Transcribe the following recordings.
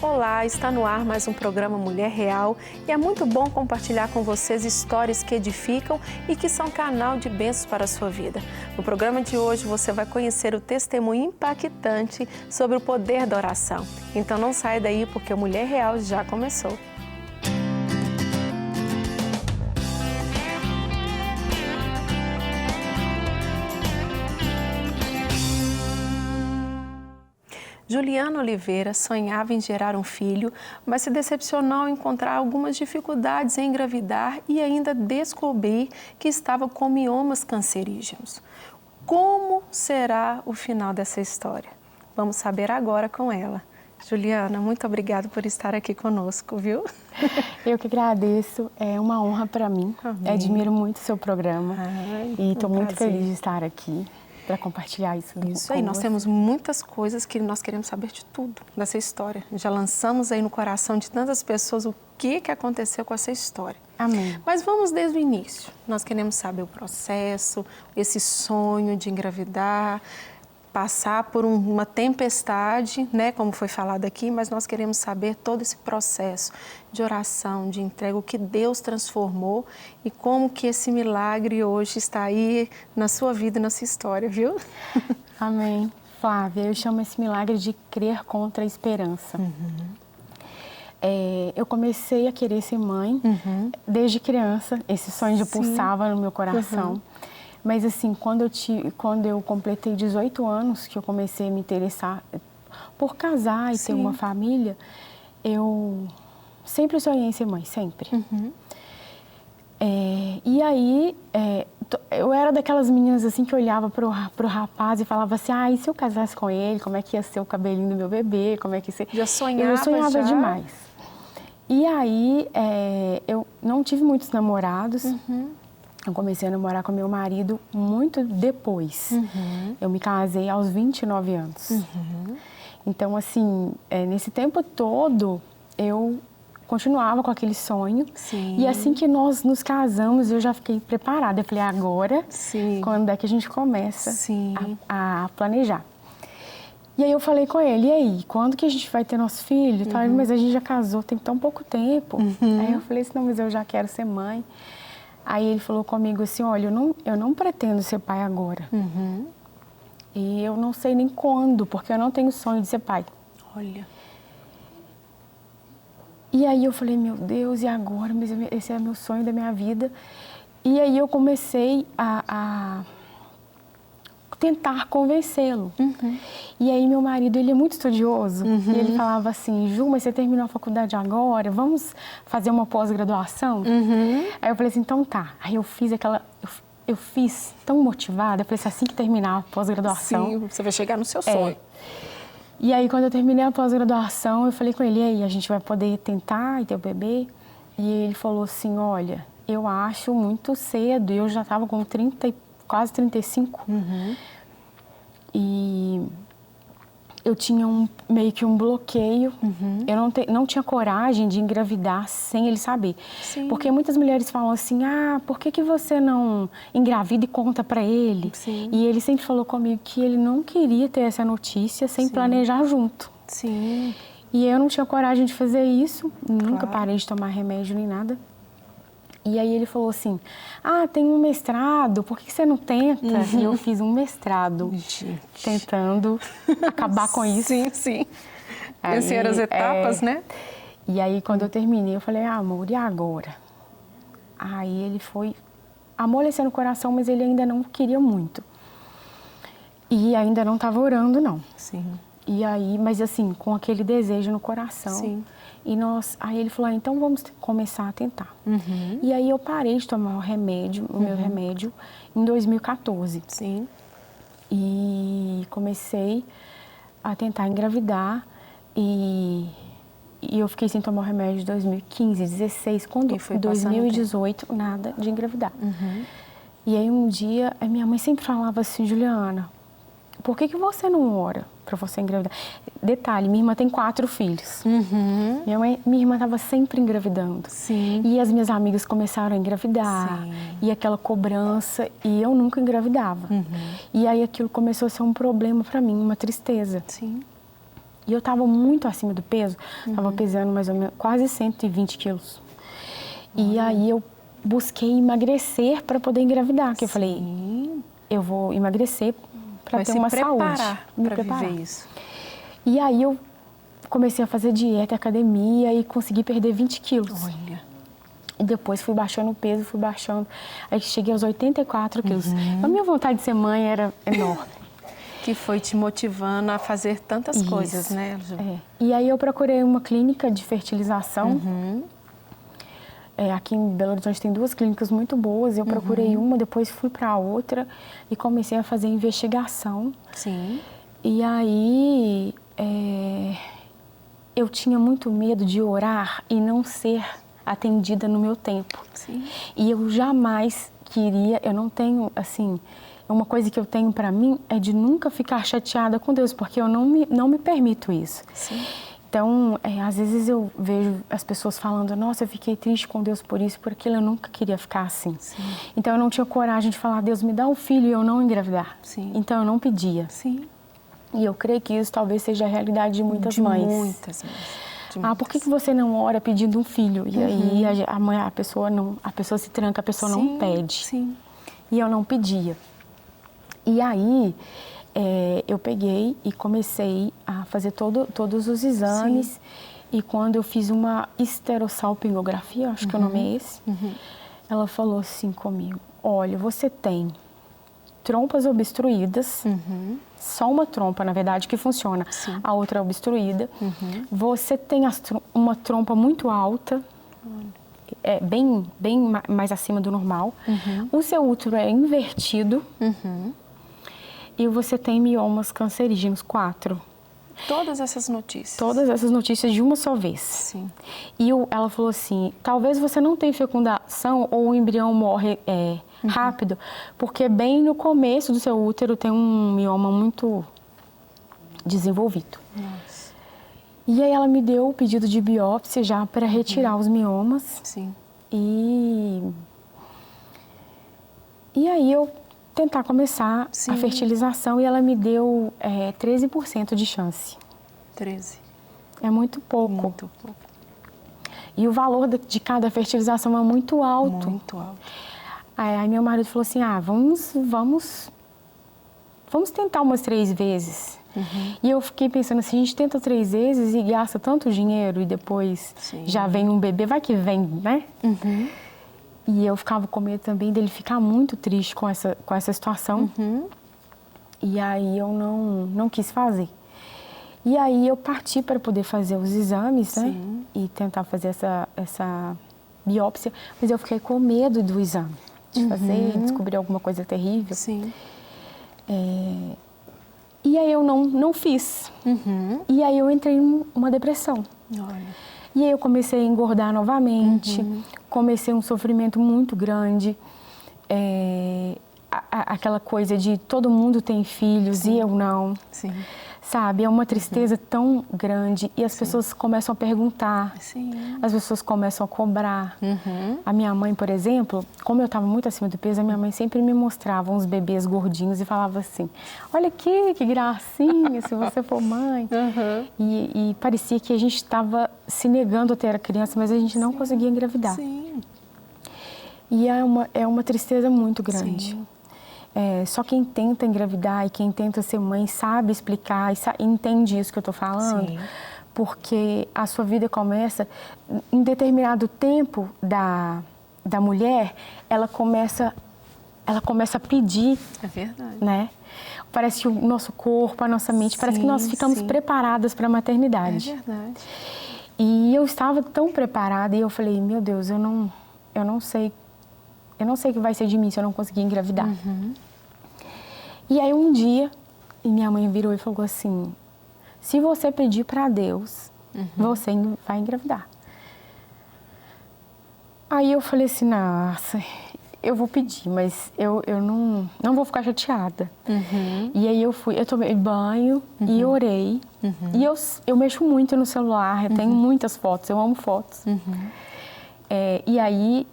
Olá, está no ar mais um programa Mulher Real e é muito bom compartilhar com vocês histórias que edificam e que são canal de bênçãos para a sua vida. No programa de hoje você vai conhecer o testemunho impactante sobre o poder da oração. Então não saia daí porque o Mulher Real já começou. Juliana Oliveira sonhava em gerar um filho, mas se decepcionou ao encontrar algumas dificuldades em engravidar e ainda descobrir que estava com miomas cancerígenos. Como será o final dessa história? Vamos saber agora com ela. Juliana, muito obrigada por estar aqui conosco, viu? Eu que agradeço, é uma honra para mim. Amém. Admiro muito o seu programa e estou muito prazer. feliz de estar aqui para compartilhar isso com Isso aí, nós temos muitas coisas que nós queremos saber de tudo dessa história. Já lançamos aí no coração de tantas pessoas o que aconteceu com essa história. Amém. Mas vamos desde o início. Nós queremos saber o processo, esse sonho de engravidar, passar por uma tempestade, né, como foi falado aqui, mas nós queremos saber todo esse processo de oração, de entrega, o que Deus transformou e como que esse milagre hoje está aí na sua vida e na sua história, viu? Amém. Flávia, eu chamo esse milagre de crer contra a esperança. Eu comecei a querer ser mãe desde criança, esse sonho já pulsava no meu coração. Mas assim, quando eu completei 18 anos, que eu comecei a me interessar por casar e ter uma família, eu sempre sonhei em ser mãe, sempre. E aí, eu era daquelas meninas assim que olhava pro rapaz e falava assim, e se eu casasse com ele, como é que ia ser o cabelinho do meu bebê, como é que ia ser... Já sonhava? Eu sonhava demais. E aí, eu não tive muitos namorados. Eu comecei a namorar com meu marido muito depois. Eu me casei aos 29 anos. Então, assim, nesse tempo todo, eu continuava com aquele sonho. E assim que nós nos casamos, eu já fiquei preparada. Eu falei, agora, quando é que a gente começa a planejar? E aí eu falei com ele, e aí, quando que a gente vai ter nosso filho? Mas a gente já casou, tem tão pouco tempo. Aí eu falei assim, não, mas eu já quero ser mãe. Aí ele falou comigo assim, olha, eu não pretendo ser pai agora. E eu não sei nem quando, porque eu não tenho sonho de ser pai. Olha. E aí eu falei, meu Deus, e agora? Mas esse é meu sonho da minha vida. E aí eu comecei a tentar convencê-lo. E aí meu marido, ele é muito estudioso, e ele falava assim, Ju, mas você terminou a faculdade agora, vamos fazer uma pós-graduação? Aí eu falei assim, então tá. Aí eu fiz eu fiz tão motivada, eu falei assim que terminar a pós-graduação... Sim, você vai chegar no seu sonho. E aí quando eu terminei a pós-graduação, eu falei com ele, e aí, a gente vai poder tentar e ter o bebê? E ele falou assim, olha, eu acho muito cedo, eu já estava com 30, quase 35. E eu tinha meio que um bloqueio. Eu não tinha coragem de engravidar sem ele saber. Porque muitas mulheres falam assim, por que você não engravida e conta pra ele? E ele sempre falou comigo que ele não queria ter essa notícia sem planejar junto. E eu não tinha coragem de fazer isso, nunca parei de tomar remédio nem nada. E aí ele falou assim, tem um mestrado, por que você não tenta? E eu fiz um mestrado, tentando acabar com isso. Sim. Essas eram as etapas, né? E aí quando eu terminei, eu falei, amor, e agora? Aí ele foi amolecendo o coração, mas ele ainda não queria muito. E ainda não estava orando, não. E aí, mas assim, com aquele desejo no coração. Aí ele falou, então vamos começar a tentar. E aí eu parei de tomar o meu remédio, em 2014. E comecei a tentar engravidar e eu fiquei sem tomar o remédio em 2015, 2016, quando em 2018, nada de engravidar. E aí um dia, a minha mãe sempre falava assim, Juliana, por que você não ora para você engravidar? Detalhe, minha irmã tem 4 filhos. Minha irmã estava sempre engravidando. E as minhas amigas começaram a engravidar. E aquela cobrança, e eu nunca engravidava. E aí aquilo começou a ser um problema para mim, uma tristeza. E eu estava muito acima do peso, estava pesando mais ou menos quase 120 quilos. E aí eu busquei emagrecer para poder engravidar, que eu falei, eu vou emagrecer para ter uma saúde. Me preparar para viver isso. E aí eu comecei a fazer dieta, academia e consegui perder 20 quilos. Olha. E depois fui baixando o peso, fui baixando. Aí cheguei aos 84 quilos. A minha vontade de ser mãe era enorme. Que foi te motivando a fazer tantas coisas, né, Ju? E aí eu procurei uma clínica de fertilização. Aqui em Belo Horizonte tem 2 clínicas muito boas. Eu procurei uma, depois fui para outra e comecei a fazer investigação. Sim. E aí eu tinha muito medo de orar e não ser atendida no meu tempo. Sim. E eu jamais queria, eu não tenho, assim, uma coisa que eu tenho para mim é de nunca ficar chateada com Deus, porque eu não me permito isso. Sim. Então, às vezes eu vejo as pessoas falando, nossa, eu fiquei triste com Deus por isso, por aquilo, eu nunca queria ficar assim. Sim. Então, eu não tinha coragem de falar, Deus, me dá um filho e eu não engravidar. Sim. Então, eu não pedia. Sim. E eu creio que isso talvez seja a realidade de muitas mães. Muitas mães. Por que você não ora pedindo um filho? E aí a pessoa se tranca, a pessoa não pede. Sim. E eu não pedia. E aí eu peguei e comecei a fazer todos os exames. Sim. E quando eu fiz uma esterossalpingografia, acho que o nome é esse, ela falou assim comigo, olha, você tem trompas obstruídas, só uma trompa, na verdade, que funciona. Sim. A outra é obstruída. Você tem uma trompa muito alta, bem mais acima do normal. O seu útero é invertido. E você tem miomas cancerígenos, 4. Todas essas notícias? Todas essas notícias de uma só vez. Sim. E ela falou assim, talvez você não tenha fecundação ou o embrião morre rápido, porque bem no começo do seu útero tem um mioma muito desenvolvido. Nossa. E aí ela me deu o pedido de biópsia já para retirar os miomas. Sim. E aí eu tentar começar a fertilização e ela me deu 13% de chance. 13. É muito pouco. Muito pouco. E o valor de cada fertilização é muito alto. Muito alto. Aí meu marido falou assim, vamos tentar umas 3 vezes. E eu fiquei pensando assim, a gente tenta 3 vezes e gasta tanto dinheiro e depois já vem um bebê, vai que vem, né? E eu ficava com medo também dele ficar muito triste com essa situação. E aí eu não quis fazer. E aí eu parti para poder fazer os exames, né? E tentar fazer essa biópsia. Mas eu fiquei com medo do exame, de fazer, descobrir alguma coisa terrível. Sim. E aí eu não fiz. E aí eu entrei em uma depressão. Olha. E aí eu comecei a engordar novamente, comecei um sofrimento muito grande, aquela coisa de todo mundo tem filhos e eu não, sabe? É uma tristeza tão grande e as pessoas começam a perguntar, as pessoas começam a cobrar. A minha mãe, por exemplo, como eu estava muito acima do peso, a minha mãe sempre me mostrava uns bebês gordinhos e falava assim, olha aqui, que gracinha, se você for mãe. E parecia que a gente estava se negando a ter a criança, mas a gente não conseguia engravidar. E é uma tristeza muito grande. Só quem tenta engravidar e quem tenta ser mãe sabe explicar e entende isso que eu estou falando, porque a sua vida começa, em determinado tempo da mulher, ela começa a pedir. É verdade. Né? Parece que o nosso corpo, a nossa mente, parece que nós ficamos preparadas para a maternidade. É verdade. E eu estava tão preparada e eu falei, meu Deus, eu não sei o que vai ser de mim se eu não conseguir engravidar. E aí um dia, minha mãe virou e falou assim, se você pedir para Deus, você vai engravidar. Aí eu falei assim, nossa, eu vou pedir, mas eu não vou ficar chateada. E aí eu tomei banho e orei. E eu mexo muito no celular, eu tenho muitas fotos, eu amo fotos. E aí,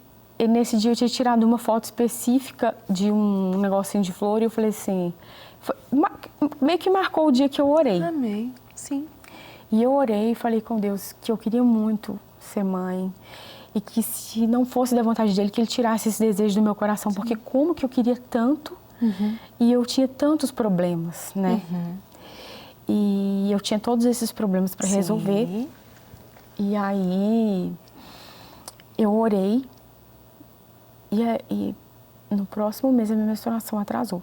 nesse dia eu tinha tirado uma foto específica de um negocinho de flor e eu falei assim, meio que marcou o dia que eu orei. Amém, sim. E eu orei e falei com Deus que eu queria muito ser mãe e que se não fosse da vontade dele, que ele tirasse esse desejo do meu coração, porque como que eu queria tanto e eu tinha tantos problemas, né? E eu tinha todos esses problemas para resolver. E aí eu orei e no próximo mês a minha menstruação atrasou.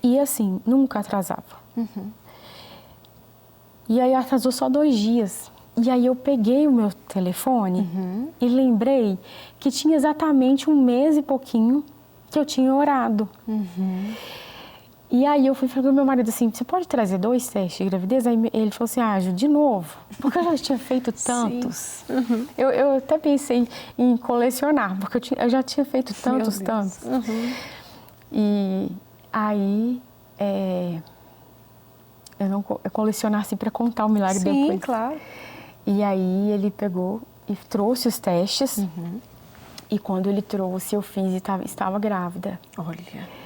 E assim, nunca atrasava. E aí atrasou só 2 dias. E aí eu peguei o meu telefone e lembrei que tinha exatamente 1 mês e pouquinho que eu tinha orado. E aí eu fui falar com meu marido assim, você pode trazer 2 testes de gravidez? Aí ele falou assim, Ju, de novo? Porque eu já tinha feito tantos. Eu até pensei em colecionar, porque eu já tinha feito tantos. E aí eu colecionar assim para contar o milagre depois. Sim, claro. E aí ele pegou e trouxe os testes. E quando ele trouxe, eu fiz e estava grávida. Olha.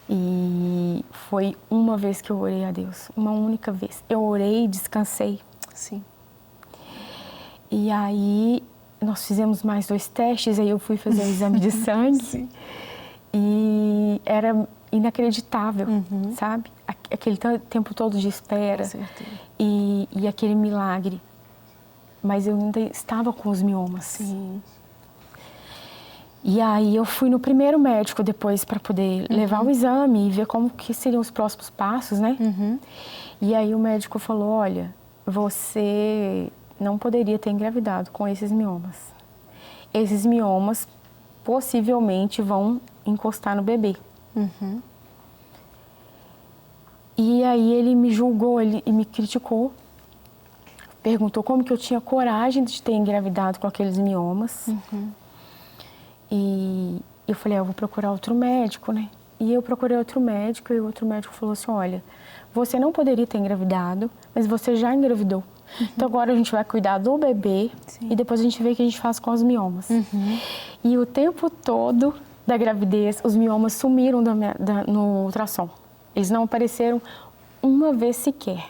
E foi uma vez que eu orei a Deus, uma única vez. Eu orei e descansei. Sim. E aí nós fizemos mais 2 testes, aí eu fui fazer o exame de sangue. Sim. E era inacreditável, sabe? Aquele tempo todo de espera. Com certeza. E aquele milagre. Mas eu ainda estava com os miomas. Sim. E aí eu fui no primeiro médico depois para poder levar o exame e ver como que seriam os próximos passos, né? E aí o médico falou, olha, você não poderia ter engravidado com esses miomas. Esses miomas possivelmente vão encostar no bebê. E aí ele me julgou, ele me criticou, perguntou como que eu tinha coragem de ter engravidado com aqueles miomas. E eu falei, eu vou procurar outro médico, né? E eu procurei outro médico e o outro médico falou assim, olha, você não poderia ter engravidado, mas você já engravidou. Então agora a gente vai cuidar do bebê e depois a gente vê o que a gente faz com os miomas. E o tempo todo da gravidez, os miomas sumiram no ultrassom. Eles não apareceram uma vez sequer.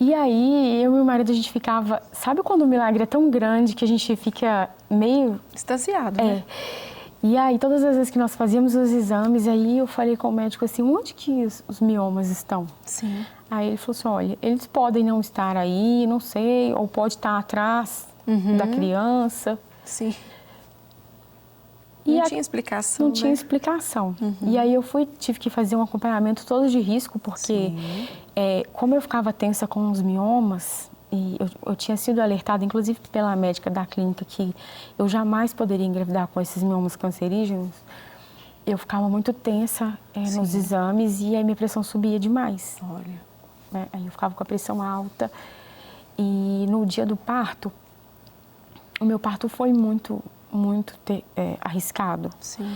E aí, eu e meu marido, a gente ficava... Sabe quando o milagre é tão grande que a gente fica meio... Extasiado, né? E aí, todas as vezes que nós fazíamos os exames, aí eu falei com o médico assim, onde que os miomas estão? Sim. Aí ele falou assim, olha, eles podem não estar aí, não sei, ou pode estar atrás da criança. Sim. Não tinha explicação, Não tinha explicação. E aí eu tive que fazer um acompanhamento todo de risco, porque como eu ficava tensa com os miomas, e eu tinha sido alertada, inclusive pela médica da clínica, que eu jamais poderia engravidar com esses miomas cancerígenos, eu ficava muito tensa nos exames e aí minha pressão subia demais. Olha. Aí eu ficava com a pressão alta. E no dia do parto, o meu parto foi muito arriscado. Sim.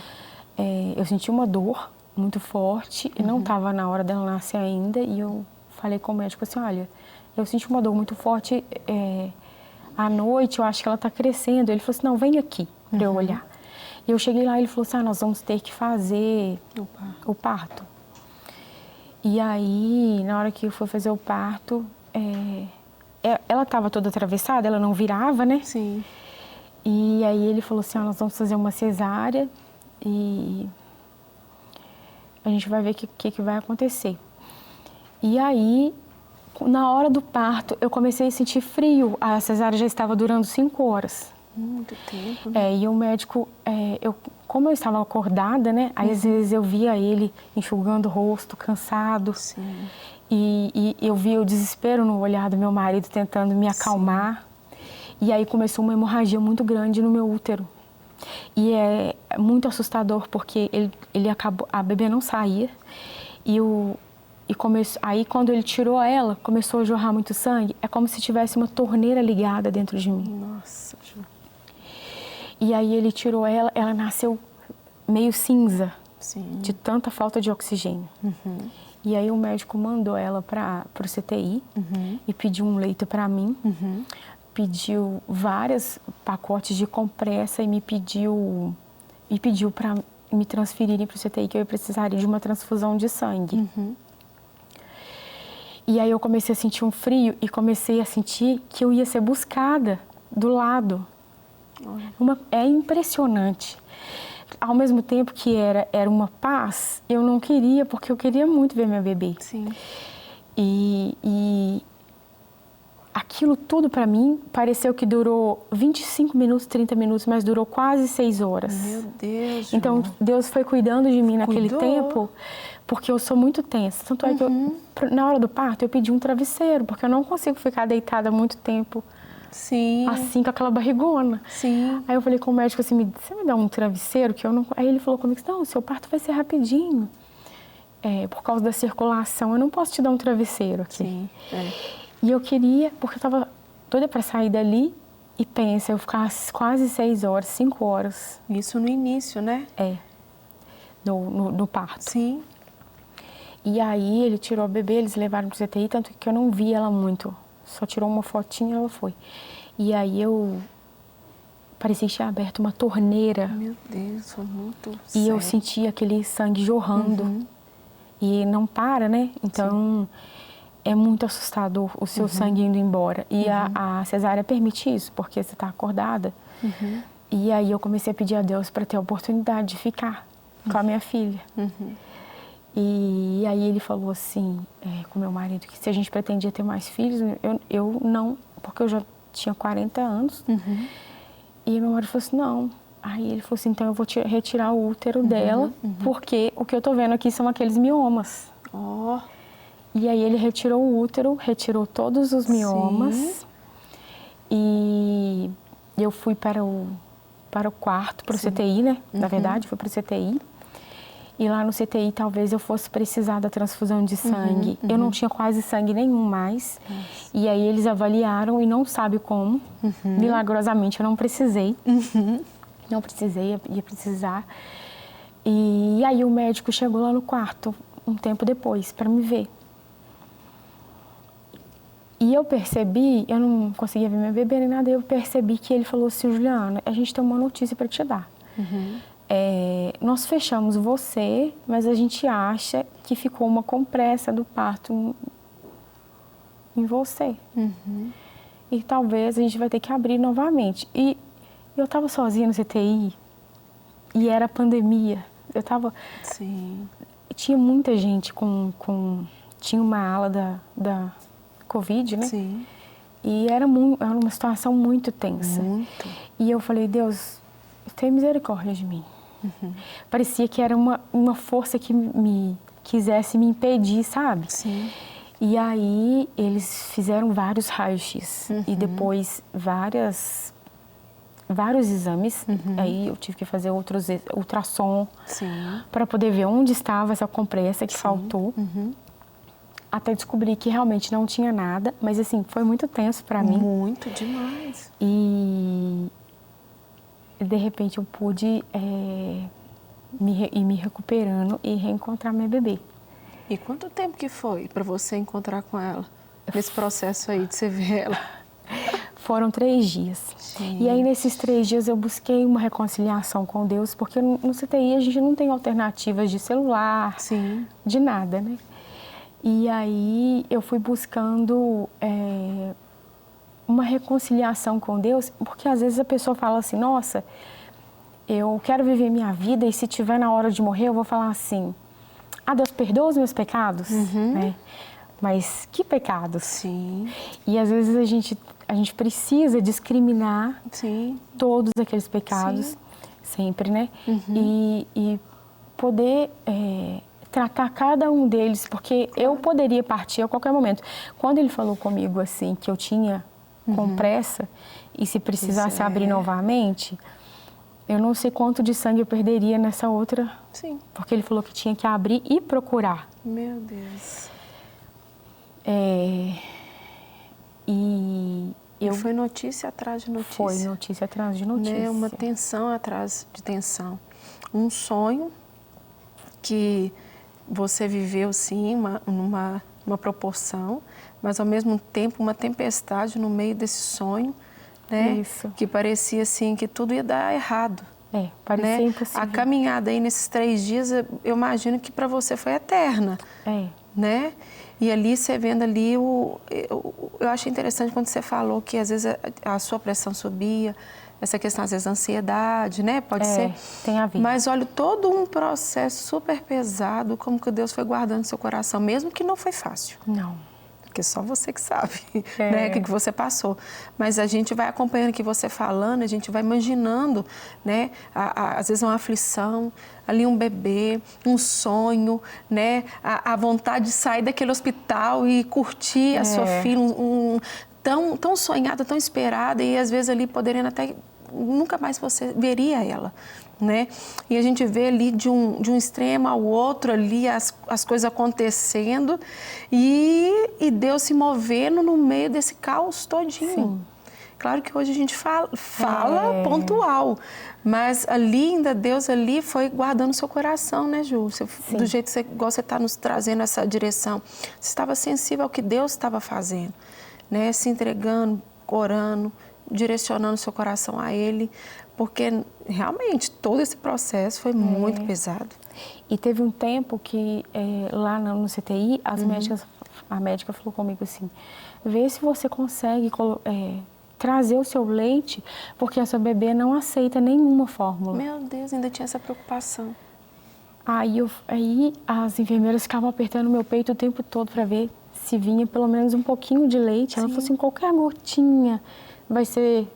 Eu senti uma dor muito forte e não estava na hora dela nascer ainda. E eu falei com o médico assim, olha, eu senti uma dor muito forte à noite, eu acho que ela está crescendo. Ele falou assim, não, vem aqui para eu olhar. E eu cheguei lá e ele falou assim, nós vamos ter que fazer o parto. E aí, na hora que eu fui fazer o parto, ela estava toda atravessada, ela não virava, né? Sim. E aí ele falou assim, nós vamos fazer uma cesárea e a gente vai ver o que vai acontecer. E aí, na hora do parto, eu comecei a sentir frio. A cesárea já estava durando 5 horas. Muito tempo, né? E o médico, como eu estava acordada, né? Aí às vezes eu via ele enxugando o rosto, cansado. Sim. E eu via o desespero no olhar do meu marido tentando me acalmar. E aí começou uma hemorragia muito grande no meu útero. E é muito assustador porque ele acabou, a bebê não saía. Aí quando ele tirou ela, começou a jorrar muito sangue. É como se tivesse uma torneira ligada dentro de mim. Nossa, Ju. E aí ele tirou ela nasceu meio cinza, de tanta falta de oxigênio. E aí o médico mandou ela para o CTI e pediu um leito para mim. Pediu vários pacotes de compressa e me pediu para me transferirem para o CTI, que eu precisaria de uma transfusão de sangue. E aí eu comecei a sentir um frio e comecei a sentir que eu ia ser buscada do lado. É impressionante. Ao mesmo tempo que era uma paz, eu não queria, porque eu queria muito ver meu bebê. Sim. E aquilo tudo para mim pareceu que durou 25 minutos, 30 minutos, mas durou quase 6 horas. Meu Deus, Então, João. Deus foi cuidando de mim naquele Cuidou. tempo, porque eu sou muito tensa. Tanto é que na hora do parto, eu pedi um travesseiro, porque eu não consigo ficar deitada muito tempo, Sim. assim, com aquela barrigona. Sim. Aí eu falei com o médico assim, você me dá um travesseiro? Que eu não... Aí ele falou comigo, não, o seu parto vai ser rapidinho. Por causa da circulação, eu não posso te dar um travesseiro aqui. Sim. E eu queria, porque eu tava doida para sair dali, e pensa, eu ficar quase 6 horas, 5 horas. Isso no início, né? No parto. Sim. E aí ele tirou a bebê, eles levaram pro CTI, tanto que eu não vi ela muito. Só tirou uma fotinha e ela foi. E aí parecia que tinha aberto uma torneira. Meu Deus, foi muito E sério. eu sentia aquele sangue jorrando. E não para, né? Então, é muito assustador o seu sangue indo embora. E a cesárea permite isso, porque você está acordada. E aí eu comecei a pedir a Deus para ter a oportunidade de ficar com a minha filha. E aí ele falou assim, com meu marido, que se a gente pretendia ter mais filhos, eu não, porque eu já tinha 40 anos. E meu marido falou assim, não. Aí ele falou assim, então eu vou retirar o útero dela, porque o que eu tô vendo aqui são aqueles miomas. E aí ele retirou o útero, retirou todos os miomas. Sim. E eu fui para o quarto, para o CTI, né? Na verdade, fui para o CTI. E lá no CTI talvez eu fosse precisar da transfusão de sangue. Eu não tinha quase sangue nenhum mais. E aí eles avaliaram e não sabe como. Milagrosamente eu não precisei. Não precisei, ia precisar. E aí o médico chegou lá no quarto um tempo depois para me ver. E eu percebi, eu não conseguia ver meu bebê nem nada, eu percebi que ele falou assim, Juliana, a gente tem uma notícia para te dar. Nós fechamos você, mas a gente acha que ficou uma compressa do parto em você. E talvez a gente vai ter que abrir novamente. E eu estava sozinha no CTI e era pandemia. Sim. Tinha muita gente tinha uma ala da Covid, né? Sim. E era uma situação muito tensa. Muito. E eu falei, Deus, tem misericórdia de mim. Parecia que era uma força que me quisesse me impedir, sabe? Sim. E aí eles fizeram vários raios-x e depois vários exames. Aí eu tive que fazer outros ultrassom para poder ver onde estava essa compressa que faltou. Até descobrir que realmente não tinha nada, mas assim, foi muito tenso para mim. Muito demais. E de repente eu pude ir me recuperando e reencontrar minha bebê. E quanto tempo que foi para você encontrar com ela? Nesse processo aí de você ver ela? Foram 3 dias. Gente. E aí, nesses 3 dias, eu busquei uma reconciliação com Deus, porque no CTI a gente não tem alternativas de celular, de nada, né? E aí, eu fui buscando uma reconciliação com Deus, porque às vezes a pessoa fala assim, nossa, eu quero viver minha vida e se tiver na hora de morrer, eu vou falar assim, Deus perdoa os meus pecados, né? Mas que pecados? Sim. E às vezes a gente precisa discriminar todos aqueles pecados, sempre, né? E poder tratar cada um deles, porque eu poderia partir a qualquer momento. Quando ele falou comigo assim, que eu tinha compressa e se precisasse abrir novamente, eu não sei quanto de sangue eu perderia nessa outra, porque ele falou que tinha que abrir e procurar. Meu Deus. E foi notícia atrás de notícia. Foi notícia atrás de notícia. Né? Uma tensão atrás de tensão. Um sonho que você viveu, sim, numa proporção, mas ao mesmo tempo uma tempestade no meio desse sonho, né? Isso. Que parecia assim que tudo ia dar errado. Parecia impossível. A caminhada aí nesses 3 dias, eu imagino que para você foi eterna. Né? E ali você vendo ali, eu achei interessante quando você falou que às vezes a sua pressão subia, essa questão às vezes da ansiedade, né? Pode ser. Tem a ver. Mas olha, todo um processo super pesado, como que Deus foi guardando seu coração, mesmo que não foi fácil. Não. Porque só você que sabe, né, o que você passou. Mas a gente vai acompanhando aqui você falando, a gente vai imaginando, né, às vezes uma aflição, ali um bebê, um sonho, né, a vontade de sair daquele hospital e curtir a sua filha, tão sonhada, tão esperada, e às vezes ali poderiam até, nunca mais você veria ela. Né? E a gente vê ali de um extremo ao outro ali as coisas acontecendo e Deus se movendo no meio desse caos todinho. Sim. Claro que hoje a gente fala pontual, mas ali ainda Deus ali foi guardando o seu coração, né, Ju? Do jeito que igual você está nos trazendo essa direção. Você estava sensível ao que Deus estava fazendo, né? Se entregando, orando, direcionando o seu coração a Ele. Porque, realmente, todo esse processo foi muito pesado. E teve um tempo que, lá no CTI, a médica falou comigo assim, vê se você consegue trazer o seu leite, porque a sua bebê não aceita nenhuma fórmula. Meu Deus, ainda tinha essa preocupação. Aí as enfermeiras ficavam apertando meu peito o tempo todo para ver se vinha pelo menos um pouquinho de leite. Ela falou assim, qualquer gotinha vai ser...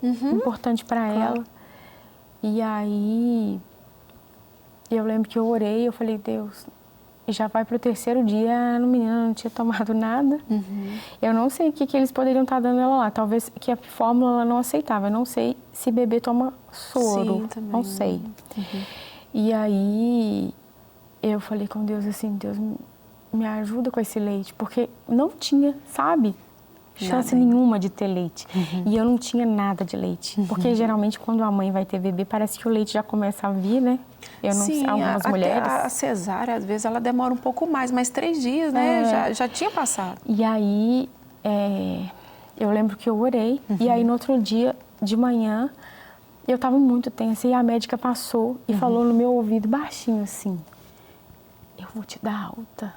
importante para ela. E aí, eu lembro que eu orei, eu falei, Deus, já vai para o 3º dia, a menina não tinha tomado nada. Eu não sei o que eles poderiam estar dando ela lá. Talvez que a fórmula ela não aceitava. Eu não sei se bebê toma soro. Sim, também. Não sei. E aí, eu falei com Deus assim, Deus, me ajuda com esse leite. Porque não tinha, sabe? Chance nenhuma de ter leite. E eu não tinha nada de leite. Porque geralmente quando a mãe vai ter bebê, parece que o leite já começa a vir, né? Eu não sei, algumas mulheres. A cesárea, às vezes, ela demora um pouco mais, mas 3 dias, né? Já tinha passado. E aí, eu lembro que eu orei. E aí, no outro dia, de manhã, eu estava muito tensa. E a médica passou e falou no meu ouvido, baixinho assim, eu vou te dar alta.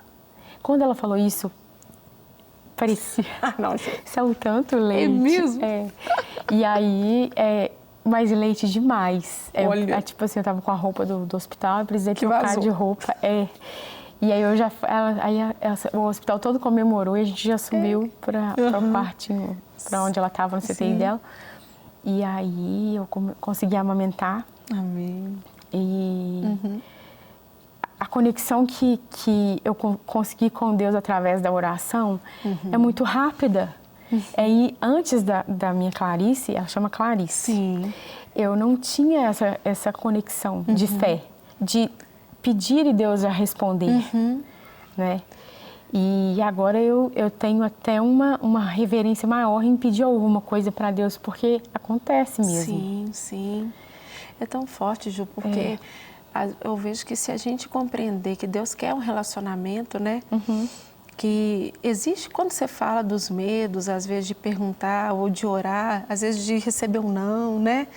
Quando ela falou isso, parecia, saiu tanto leite. É mesmo? E aí, mais leite demais. Olha. Tipo assim, eu tava com a roupa do hospital, eu precisei trocar de roupa. E aí o hospital todo comemorou e a gente já subiu para o quartinho, para onde ela tava, no CTI dela. E aí eu consegui amamentar. Amém. E a conexão que eu consegui com Deus através da oração é muito rápida. E antes da minha Clarice, ela chama Clarice, Sim. eu não tinha essa conexão de fé, de pedir e Deus já responder, né? E agora eu tenho até uma reverência maior em pedir alguma coisa para Deus, porque acontece mesmo. Sim, sim. É tão forte, Ju, porque... eu vejo que se a gente compreender que Deus quer um relacionamento, né? Que existe, quando você fala dos medos, às vezes de perguntar ou de orar, às vezes de receber um não, né?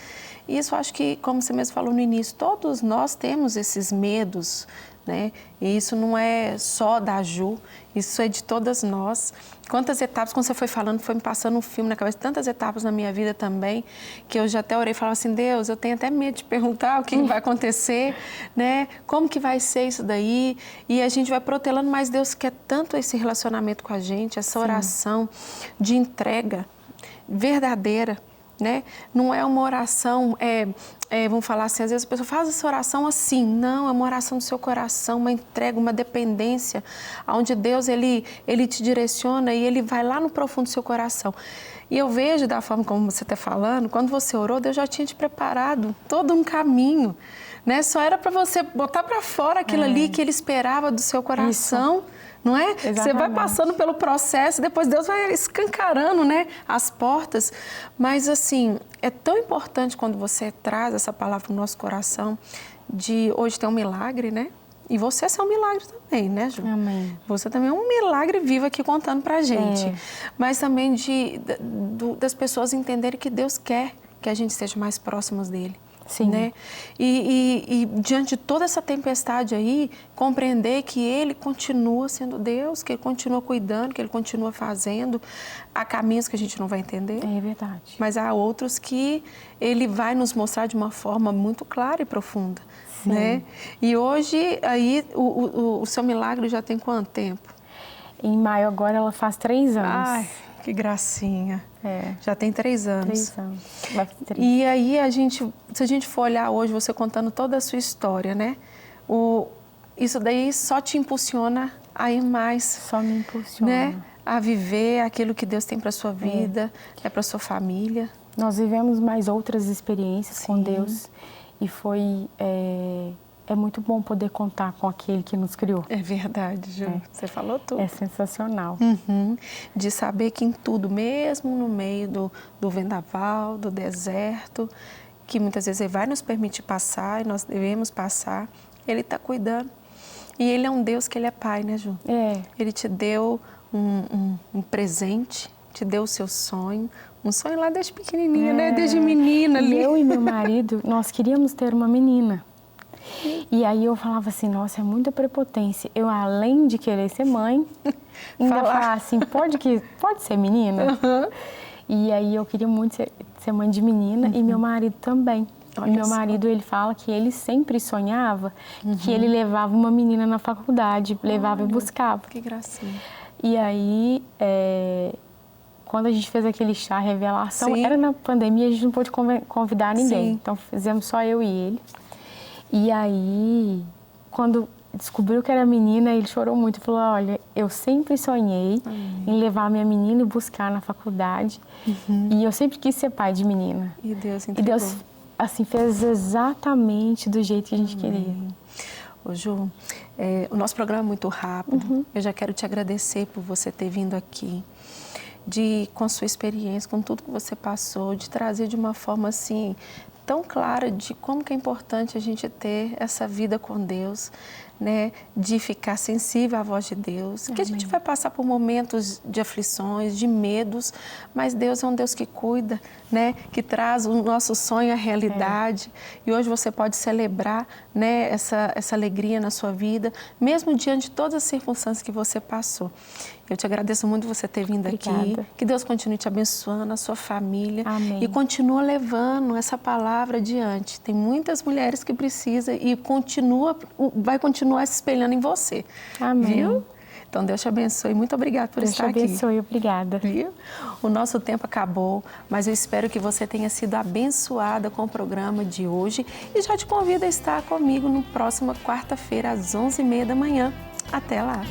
Isso eu acho que, como você mesmo falou no início, todos nós temos esses medos, né? E isso não é só da Ju, isso é de todas nós. Quantas etapas, quando você foi falando, foi me passando um filme na cabeça, tantas etapas na minha vida também, que eu já até orei e falava assim, Deus, eu tenho até medo de perguntar o que vai acontecer, né? Como que vai ser isso daí? E a gente vai protelando, mas Deus quer tanto esse relacionamento com a gente, essa oração de entrega verdadeira, né? Não é uma oração, vamos falar assim, às vezes a pessoa faz essa oração assim, não, é uma oração do seu coração, uma entrega, uma dependência, onde Deus, Ele te direciona e Ele vai lá no profundo do seu coração. E eu vejo da forma como você está falando, quando você orou, Deus já tinha te preparado todo um caminho, né? Só era para você botar para fora aquilo ali que Ele esperava do seu coração. Isso. Não é? Exatamente. Você vai passando pelo processo, depois Deus vai escancarando, né, as portas. Mas, assim, é tão importante quando você traz essa palavra no nosso coração, de hoje ter um milagre, né? E você é um milagre também, né, Ju? Amém. Você também é um milagre vivo aqui contando pra gente. Mas também das pessoas entenderem que Deus quer que a gente esteja mais próximos dele. Sim. Né? E diante de toda essa tempestade aí, compreender que Ele continua sendo Deus, que Ele continua cuidando, que Ele continua fazendo. Há caminhos que a gente não vai entender. É verdade. Mas há outros que Ele vai nos mostrar de uma forma muito clara e profunda. Sim. Né? E hoje, aí, o seu milagre já tem quanto tempo? Em maio agora ela faz 3 anos. Ai, que gracinha. É. Já tem 3 anos. 3 anos. Vai fazer 3. E aí, se a gente for olhar hoje, você contando toda a sua história, né? Isso daí só te impulsiona a ir mais. Só me impulsiona. Né? A viver aquilo que Deus tem para sua vida, para sua família. Nós vivemos mais outras experiências com Sim. Deus e foi... É muito bom poder contar com aquele que nos criou. É verdade, Ju. Você falou tudo. É sensacional. Uhum. De saber que em tudo, mesmo no meio do vendaval, do deserto, que muitas vezes Ele vai nos permitir passar e nós devemos passar, Ele está cuidando. E Ele é um Deus que Ele é Pai, né, Ju? É. Ele te deu um presente, te deu o seu sonho. Um sonho lá desde pequenininha, né? Desde menina ali. E eu e meu marido, nós queríamos ter uma menina. E aí eu falava assim, nossa, é muita prepotência. Eu, além de querer ser mãe, ainda falar assim, pode ser menina? Uhum. E aí eu queria muito ser mãe de menina e meu marido também. Olha e meu só. marido, ele fala que ele sempre sonhava que ele levava uma menina na faculdade, levava e buscava. Que gracinha. E aí, quando a gente fez aquele chá revelação, Sim. era na pandemia, a gente não pôde convidar ninguém. Sim. Então fizemos só eu e ele. E aí, quando descobriu que era menina, ele chorou muito e falou, olha, eu sempre sonhei em levar minha menina e buscar na faculdade. E eu sempre quis ser pai de menina. E Deus E entregou. Deus, assim, fez exatamente do jeito que a gente queria. Ô, Ju, o nosso programa é muito rápido. Eu já quero te agradecer por você ter vindo aqui, com a sua experiência, com tudo que você passou, de trazer de uma forma assim tão clara de como que é importante a gente ter essa vida com Deus, né? De ficar sensível à voz de Deus. Que a gente vai passar por momentos de aflições, de medos, mas Deus é um Deus que cuida, né? Que traz o nosso sonho à realidade. E hoje você pode celebrar, né? Essa alegria na sua vida, mesmo diante de todas as circunstâncias que você passou. Eu te agradeço muito você ter vindo aqui. Que Deus continue te abençoando, a sua família. Amém. E continua levando essa palavra adiante. Tem muitas mulheres que precisam e vai continuar se espelhando em você. Amém. Viu? Então, Deus te abençoe. Muito obrigada por estar aqui. Deus te abençoe. Obrigada. Viu? O nosso tempo acabou, mas eu espero que você tenha sido abençoada com o programa de hoje e já te convido a estar comigo no próximo quarta-feira, às 11h30 da manhã. Até lá!